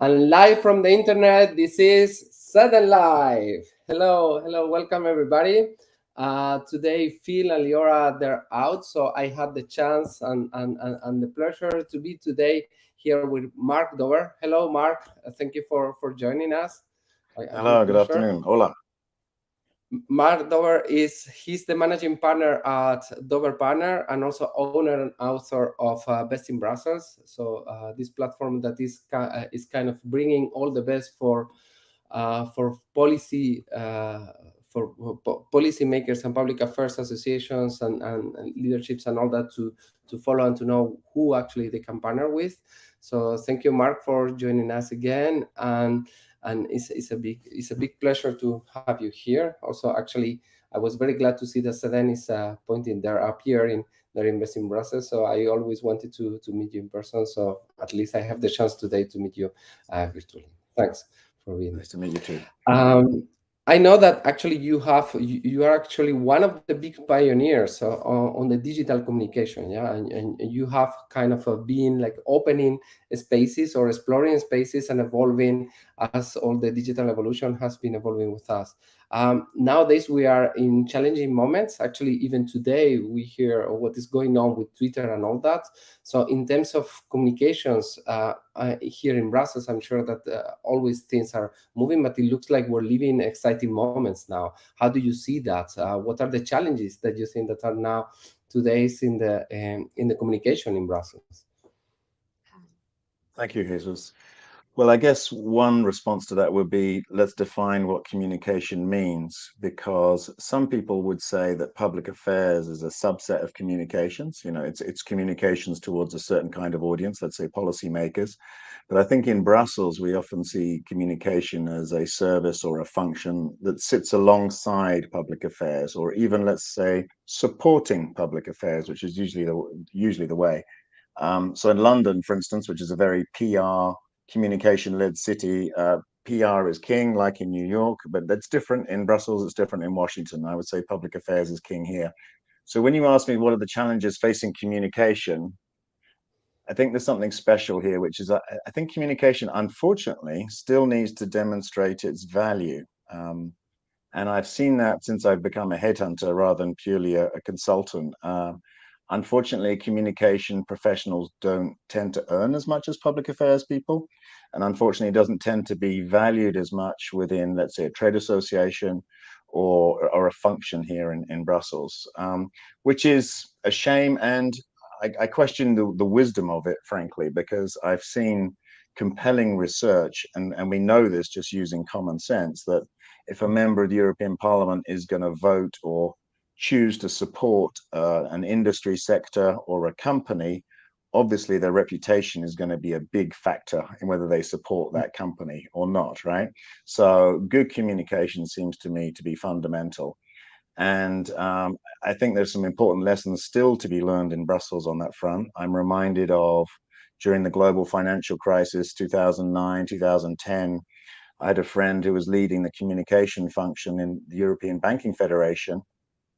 And live from the internet, this is Sudden Live. Hello, welcome everybody. Today, Phil and Leora, they're out, so I had the chance and the pleasure to be today here with Mark Dober. Hello, Mark. Thank you for joining us. A great Hello, good pleasure. afternoon. Hola. Mark Dober he's the managing partner at Dober Partner and also owner and author of Best in Brussels. So this platform that is kind of bringing all the best for policy policy makers and public affairs associations and leaderships and all that to follow and to know who actually they can partner with. So thank you, Mark, for joining us again. And it's a big pleasure to have you here. Also, actually, I was very glad to see that Seden is pointing there up here in their investing process. So I always wanted to meet you in person. So at least I have the chance today to meet you virtually. Thanks for being Nice to meet you too. there. I know that actually you are actually one of the big pioneers on the digital communication, yeah, and you have kind of been like opening spaces or exploring spaces and evolving as all the digital evolution has been evolving with us. Nowadays we are in challenging moments. Actually, even today we hear what is going on with Twitter and all that. So in terms of communications here in Brussels, I'm sure that always things are moving, but it looks like we're living exciting moments now. How do you see that? What are the challenges that you think that are now today's in the communication in Brussels? Thank you, Jesus. Well, I guess one response to that would be let's define what communication means, because some people would say that public affairs is a subset of communications. You know, it's communications towards a certain kind of audience, let's say policymakers. But I think in Brussels, we often see communication as a service or a function that sits alongside public affairs, or even, let's say, supporting public affairs, which is usually the way. So in London, for instance, which is a very PR communication-led city, PR is king, like in New York, but that's different in Brussels. It's different in Washington. I would say public affairs is king here. So when you ask me what are the challenges facing communication, I think there's something special here, which is I think communication, unfortunately, still needs to demonstrate its value. And I've seen that since I've become a headhunter rather than purely a consultant. Unfortunately, communication professionals don't tend to earn as much as public affairs people. And unfortunately, it doesn't tend to be valued as much within, let's say, a trade association or a function here in Brussels, which is a shame. And I question the wisdom of it, frankly, because I've seen compelling research, and we know this just using common sense, that if a member of the European Parliament is going to vote or choose to support an industry sector or a company, obviously their reputation is going to be a big factor in whether they support that company or not, right? So good communication seems to me to be fundamental. And I think there's some important lessons still to be learned in Brussels on that front. I'm reminded of during the global financial crisis, 2009, 2010, I had a friend who was leading the communication function in the European Banking Federation,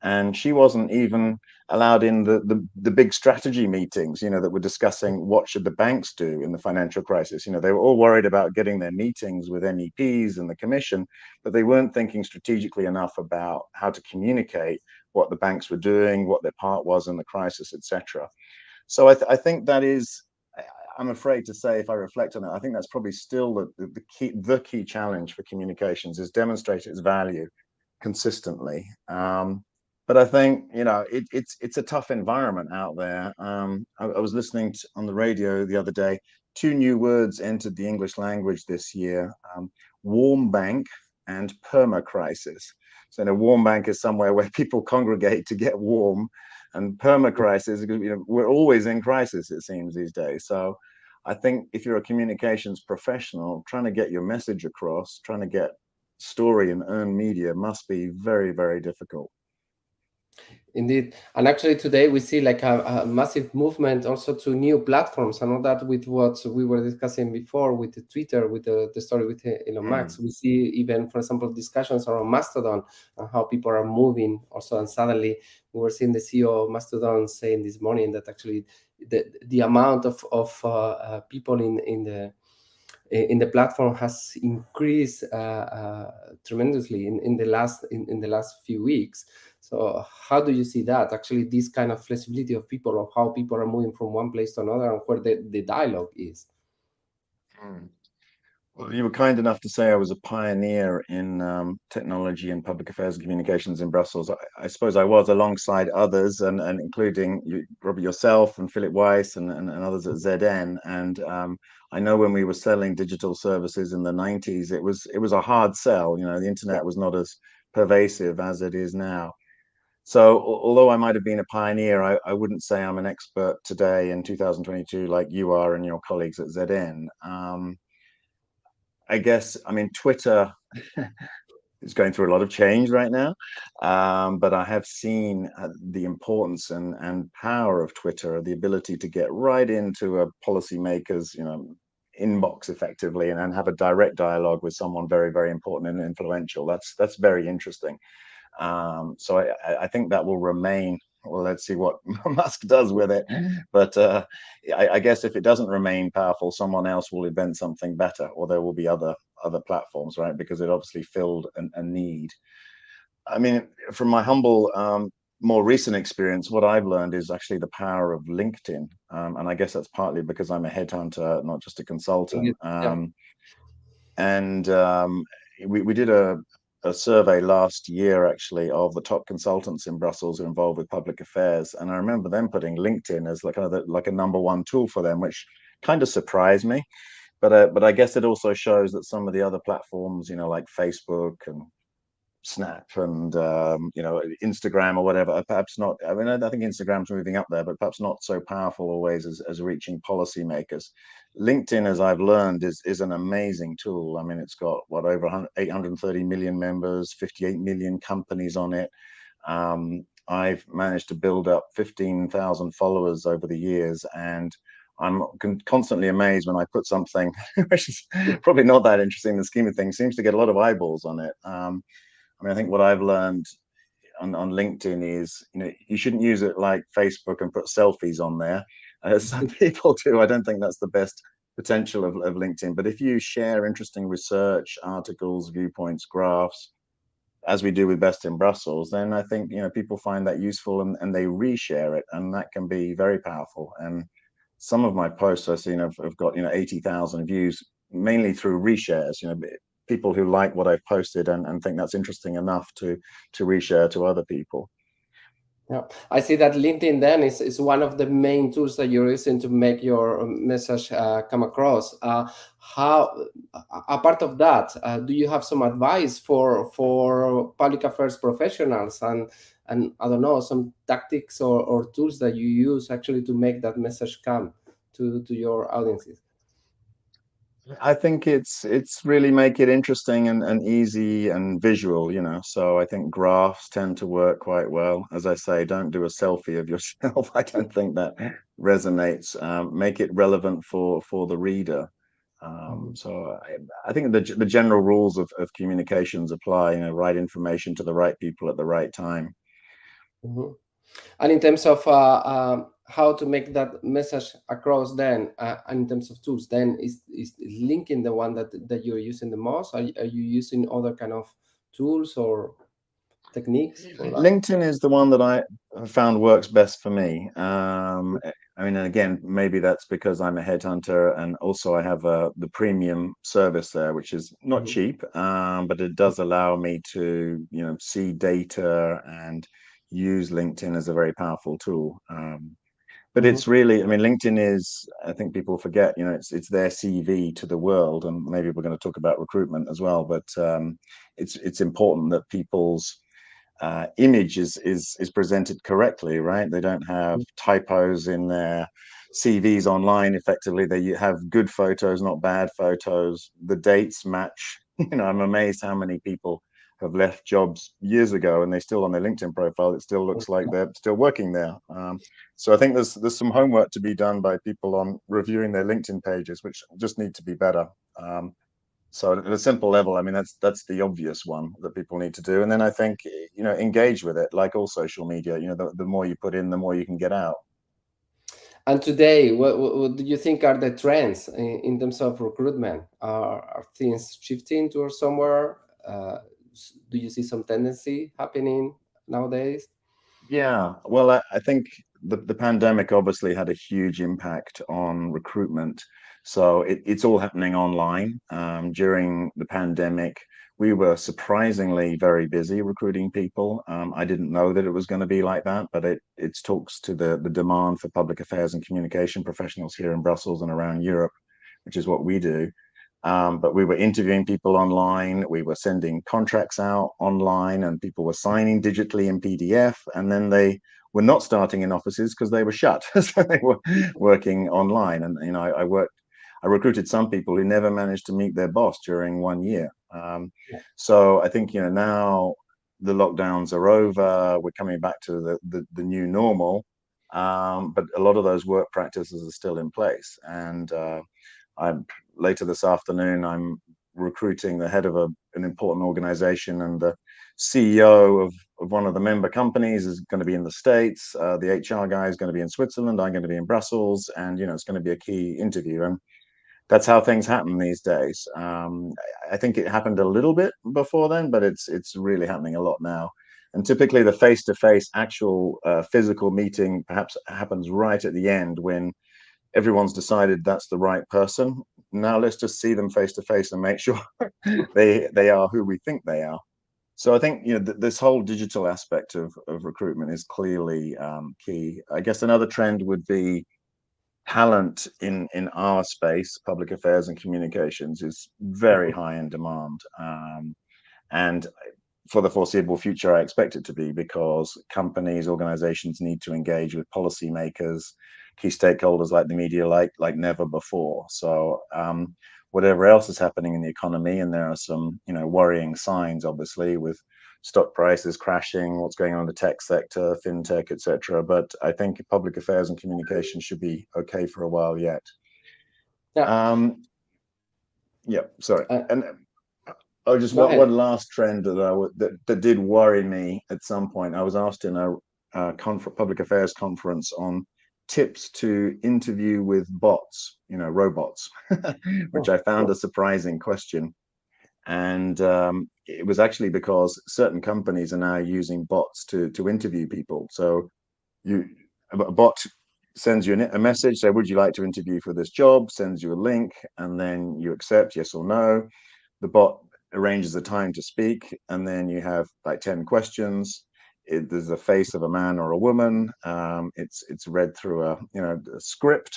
and she wasn't even allowed in the big strategy meetings, you know, that were discussing what should the banks do in the financial crisis. You know, they were all worried about getting their meetings with MEPs and the commission, but they weren't thinking strategically enough about how to communicate what the banks were doing, what their part was in the crisis, etc. So I think that is, I'm afraid to say, if I reflect on it, I think that's probably still the key challenge for communications is demonstrate its value consistently. But I think, you know, it's a tough environment out there. I was listening on the radio the other day. Two new words entered the English language this year: warm bank and perma-crisis. So, a warm bank is somewhere where people congregate to get warm, and perma-crisis, because we're always in crisis, it seems, these days. So, I think if you're a communications professional, trying to get your message across, trying to get story and earn media must be very, very difficult. Indeed. And actually today we see like a massive movement also to new platforms and all that with what we were discussing before with the Twitter, with the story with Elon Musk. We see even, for example, discussions around Mastodon and how people are moving also. And suddenly we were seeing the CEO of Mastodon saying this morning that actually the amount of people in the in the platform has increased tremendously in the last few weeks. So how do you see that actually, this kind of flexibility of people, of how people are moving from one place to another, and where the dialogue is? Mm. Well, you were kind enough to say I was a pioneer in technology and public affairs and communications in Brussels. I suppose I was, alongside others, and including you, Robbie, yourself, and Philip Weiss, and others at ZN. And I know when we were selling digital services in the 90s, it was a hard sell. The Yeah. internet was not as pervasive as it is now. So although I might have been a pioneer, I wouldn't say I'm an expert today in 2022 like you are and your colleagues at ZN. I guess, I mean, Twitter is going through a lot of change right now, but I have seen the importance and power of Twitter, the ability to get right into a policymaker's, inbox effectively, and have a direct dialogue with someone very, very important and influential. That's very interesting. So I think that will remain. Well, let's see what Musk does with it. But I guess if it doesn't remain powerful, someone else will invent something better, or there will be other platforms, right? Because it obviously filled a need. I mean, from my humble, more recent experience, what I've learned is actually the power of LinkedIn, and I guess that's partly because I'm a headhunter, not just a consultant. Yeah. And we did a survey last year, actually, of the top consultants in Brussels who are involved with public affairs. And I remember them putting LinkedIn as like a number one tool for them, which kind of surprised me. But I guess it also shows that some of the other platforms, like Facebook and Snap and Instagram or whatever, are perhaps not. I mean, I think Instagram's moving up there, but perhaps not so powerful always as reaching policymakers. LinkedIn, as I've learned, is an amazing tool. I mean, it's got what, over 830 million members, 58 million companies on it. I've managed to build up 15,000 followers over the years, and I'm constantly amazed when I put something which is probably not that interesting in the scheme of things, seems to get a lot of eyeballs on it. I mean, I think what I've learned on LinkedIn is, you shouldn't use it like Facebook and put selfies on there. Some people do. I don't think that's the best potential of LinkedIn. But if you share interesting research, articles, viewpoints, graphs, as we do with Best in Brussels, then I think people find that useful, and they reshare it, and that can be very powerful. And some of my posts I've seen have got 80,000 views, mainly through reshares. People who like what I've posted and think that's interesting enough to reshare to other people. Yeah, I see that LinkedIn then is one of the main tools that you're using to make your message come across. How, apart of that, do you have some advice for public affairs professionals, and I don't know, some tactics or tools that you use actually to make that message come to your audiences? I think it's really make it interesting and easy and visual, So I think graphs tend to work quite well. As I say, don't do a selfie of yourself. I don't think that resonates. Make it relevant for the reader. Mhm. So I think the general rules of communications apply. Right information to the right people at the right time. Mhm. And in terms of how to make that message across, then, and in terms of tools, then is linking the one that you're using the most? Are you using other kind of tools or techniques for that? LinkedIn is the one that I have found works best for me. I mean, again, maybe that's because I'm a headhunter, and also I have the premium service there, which is not Mhm. cheap, but it does allow me to, see data and use LinkedIn as a very powerful tool. But Mhm. it's really, I mean, LinkedIn is, I think people forget, it's their CV to the world, and maybe we're going to talk about recruitment as well. But it's important that people's image is presented correctly, right? They don't have typos in their CVs online. Effectively, they have good photos, not bad photos. The dates match. I'm amazed how many people have left jobs years ago and they still on their LinkedIn profile. It still looks like they're still working there. So I think there's some homework to be done by people on reviewing their LinkedIn pages, which just need to be better. So at a simple level, I mean, that's the obvious one that people need to do. And then I think, engage with it, like all social media. The more you put in, the more you can get out. And today, what do you think are the trends in terms of recruitment? Are things shifting to somewhere? Do you see some tendency happening nowadays? Yeah, well, I think the pandemic obviously had a huge impact on recruitment. So it's all happening online. During the pandemic, we were surprisingly very busy recruiting people. I didn't know that it was going to be like that, but it talks to the demand for public affairs and communication professionals here in Brussels and around Europe, which is what we do. But we were interviewing people online, we were sending contracts out online, and people were signing digitally in PDF. And then they were not starting in offices because they were shut. So they were working online. And, I recruited some people who never managed to meet their boss during 1 year. So I think, now the lockdowns are over, we're coming back to the new normal. But a lot of those work practices are still in place. And I'm later this afternoon, I'm recruiting the head of an important organization, and the CEO of one of the member companies is going to be in the States. The HR guy is going to be in Switzerland. I'm going to be in Brussels, and it's going to be a key interview. And that's how things happen these days. I think it happened a little bit before then, but it's really happening a lot now. And typically, the face-to-face, actual physical meeting perhaps happens right at the end when everyone's decided that's the right person. Now let's just see them face to face and make sure they are who we think they are. So I think this whole digital aspect of recruitment is clearly key. I guess another trend would be talent in our space, public affairs and communications, is very high in demand. And for the foreseeable future, I expect it to be, because companies, organizations need to engage with policymakers, key stakeholders like the media, like never before. So whatever else is happening in the economy, and there are some worrying signs, obviously, with stock prices crashing, what's going on in the tech sector, fintech, etc. But I think public affairs and communication should be okay for a while yet. Yeah. Um, yeah, sorry. Uh, And oh, just Go one ahead. last trend that did worry me at some point. I was asked in a public affairs conference on tips to interview with bots, robots, which Oh, I found a oh, surprising question. And it was actually because certain companies are now using bots to interview people. So you a bot sends you a message, say, would you like to interview for this job? Sends you a link, and then you accept yes or no. The bot arranges a time to speak, and then you have like 10 questions. There's a face of a man or a woman. It's read through a script,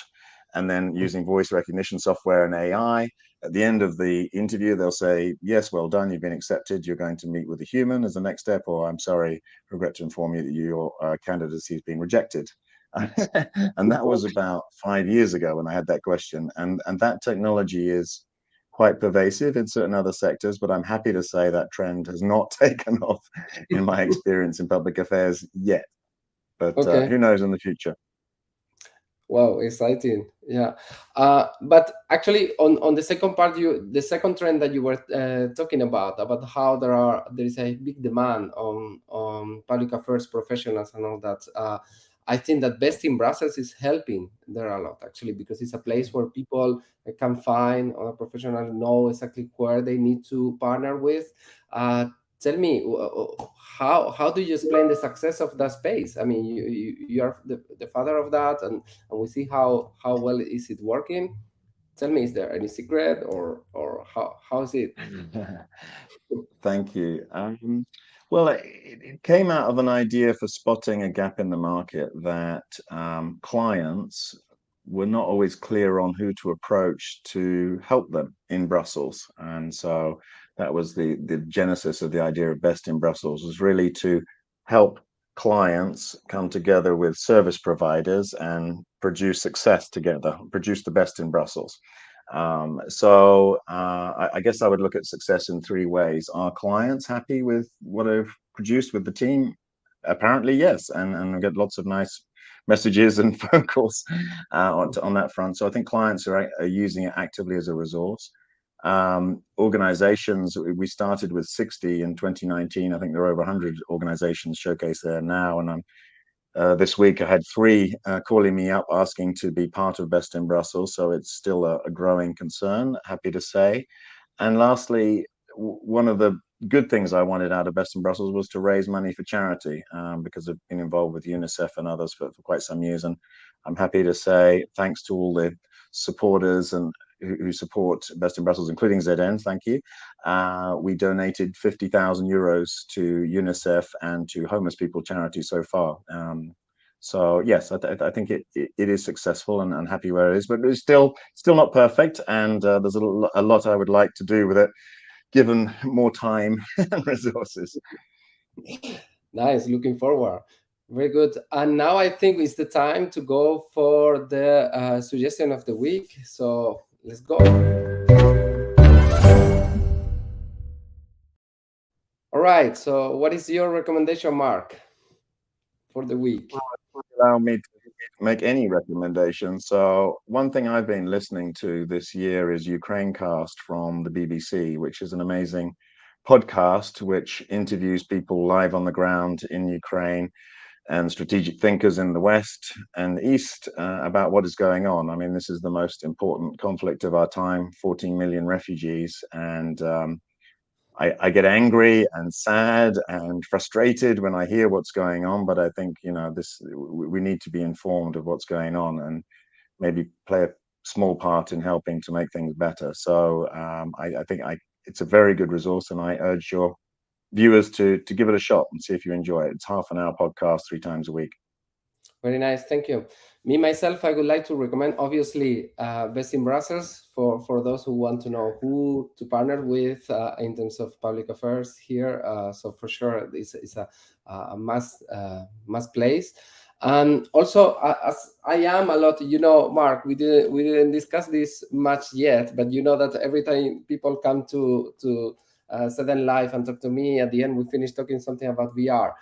and then using voice recognition software and AI. At the end of the interview, they'll say, yes, well done, you've been accepted. You're going to meet with a human as the next step, or I'm sorry, regret to inform you that your candidacy has been rejected. And that was about 5 years ago when I had that question. And that technology is quite pervasive in certain other sectors, but I'm happy to say that trend has not taken off in my experience in public affairs yet. But okay. who knows in the future? Wow, exciting. Yeah. But actually, on the second part, the second trend that you were talking about how there is a big demand on public affairs professionals and all that. I think that Best in Brussels is helping there a lot, actually, because it's a place where people can find a professional, know exactly where they need to partner with. Uh, Tell me, how do you explain the success of that space? I mean, you are the father of that, and we see how well is it working. Tell me, is there any secret, or how is it? Thank you. Well, it came out of an idea for spotting a gap in the market that clients were not always clear on who to approach to help them in Brussels. And so that was the genesis of the idea of Best in Brussels, was really to help clients come together with service providers and produce success together, produce the best in Brussels. I guess I would look at success in three ways. Are clients happy with what I've produced with the team? Apparently, yes, and I get lots of nice messages and phone calls on that front. So I think clients are using it actively as a resource. Organizations, we started with 60 in 2019. I think there are over 100 organizations showcased there now, and I'm This week, I had three calling me up asking to be part of Best in Brussels. So it's still a growing concern, happy to say. And lastly, one of the good things I wanted out of Best in Brussels was to raise money for charity, because I've been involved with UNICEF and others for quite some years. And I'm happy to say, thanks to all the supporters and who support Best in Brussels, including ZN, thank you. We donated 50,000 euros to UNICEF and to homeless people charity so far. So yes, I think it is successful, and happy where it is, but it's still not perfect, and there's a lot I would like to do with it, given more time and resources. Nice, looking forward. Very good. And now I think it's the time to go for the suggestion of the week. So let's go. All right. So, what is your recommendation, Mark, for the week? Allow me to make any recommendations. So one thing I've been listening to this year is Ukrainecast from the BBC, which is an amazing podcast which interviews people live on the ground in Ukraine and strategic thinkers in the West and the East, about what is going on. I mean, this is the most important conflict of our time, 14 million refugees. And I get angry and sad and frustrated when I hear what's going on, but I think, we need to be informed of what's going on and maybe play a small part in helping to make things better. So I think it's a very good resource, and I urge your viewers to give it a shot and see if you enjoy it. It's half an hour podcast 3 times a week. Very nice, thank you. Me myself, I would like to recommend obviously Best in Brussels for those who want to know who to partner with in terms of public affairs here. So for sure, it's a must place. And also, as I am a lot, Mark, we didn't discuss this much yet, but you know that every time people come to Sudden Life and talk to me, at the end we finish talking something about VR.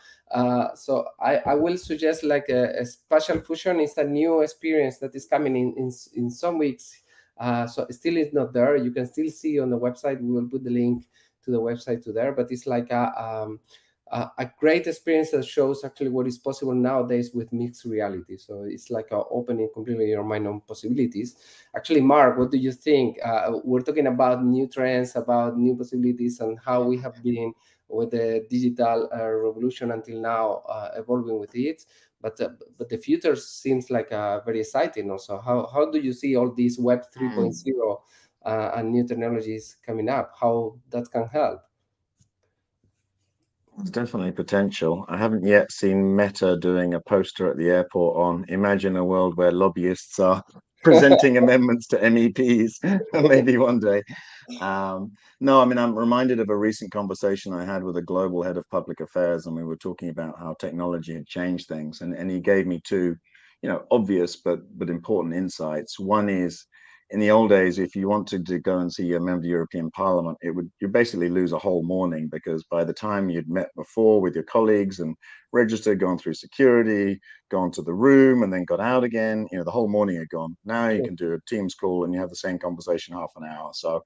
So I will suggest like a spatial fusion is a new experience that is coming in some weeks. So it still is not there. You can still see on the website. We will put the link to the website to there. But it's like a great experience that shows actually what is possible nowadays with mixed reality. So it's like opening completely your mind on possibilities. Actually, Mark, what do you think? We're talking about new trends, about new possibilities, and how we have been with the digital revolution until now, evolving with it. But the future seems like very exciting. Also, how do you see all these Web 3.0 and new technologies coming up? How that can help? There's definitely potential. I haven't yet seen Meta doing a poster at the airport on imagine a world where lobbyists are presenting amendments to MEPs. Maybe one day. Um, no, I mean, I'm reminded of a recent conversation I had with a global head of public affairs, and we were talking about how technology had changed things. And he gave me two, obvious but important insights. One is, in the old days, if you wanted to go and see a member of the European Parliament, you basically lose a whole morning, because by the time you'd met before with your colleagues and registered, gone through security, gone to the room, and then got out again, the whole morning had gone. Now you Sure. can do a Teams call and you have the same conversation half an hour. So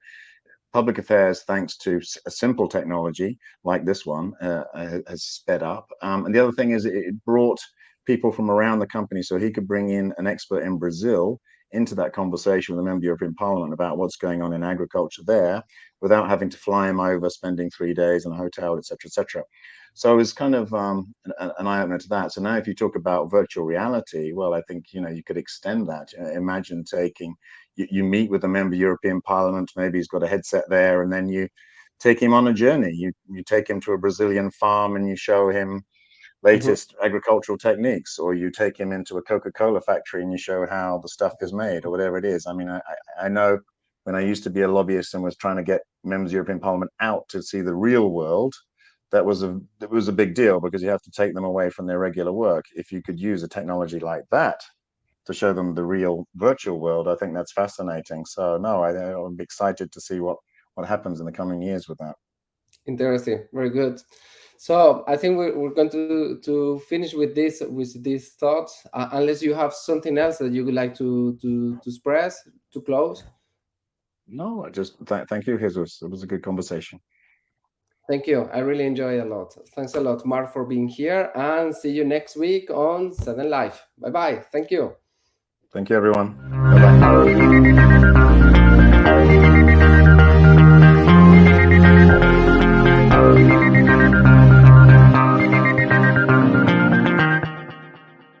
public affairs, thanks to a simple technology like this one, has sped up. And the other thing is it brought people from around the company, so he could bring in an expert in Brazil into that conversation with a member of the European Parliament about what's going on in agriculture there, without having to fly him over, spending 3 days in a hotel, etc., etc. So it's kind of an eye opener to that. So now, if you talk about virtual reality, well, I think you could extend that. Imagine taking you meet with a member of European Parliament, maybe he's got a headset there, and then you take him on a journey. You take him to a Brazilian farm and you show him Mhm. latest agricultural techniques, or you take him into a Coca-Cola factory and you show how the stuff is made, or whatever it is. I mean, I know when I used to be a lobbyist and was trying to get members of the European Parliament out to see the real world, that was a big deal, because you have to take them away from their regular work. If you could use a technology like that to show them the real virtual world, I think that's fascinating. So no, I'm excited to see what happens in the coming years with that. Interesting. Very good. So I think we're going to finish with these thoughts, unless you have something else that you would like to express to close. No, I just thank you, Jesus. It was a good conversation. Thank you. I really enjoy a lot. Thanks a lot, Mark, for being here, and see you next week on Sudden Life. Bye bye. Thank you. Thank you, everyone. Bye bye.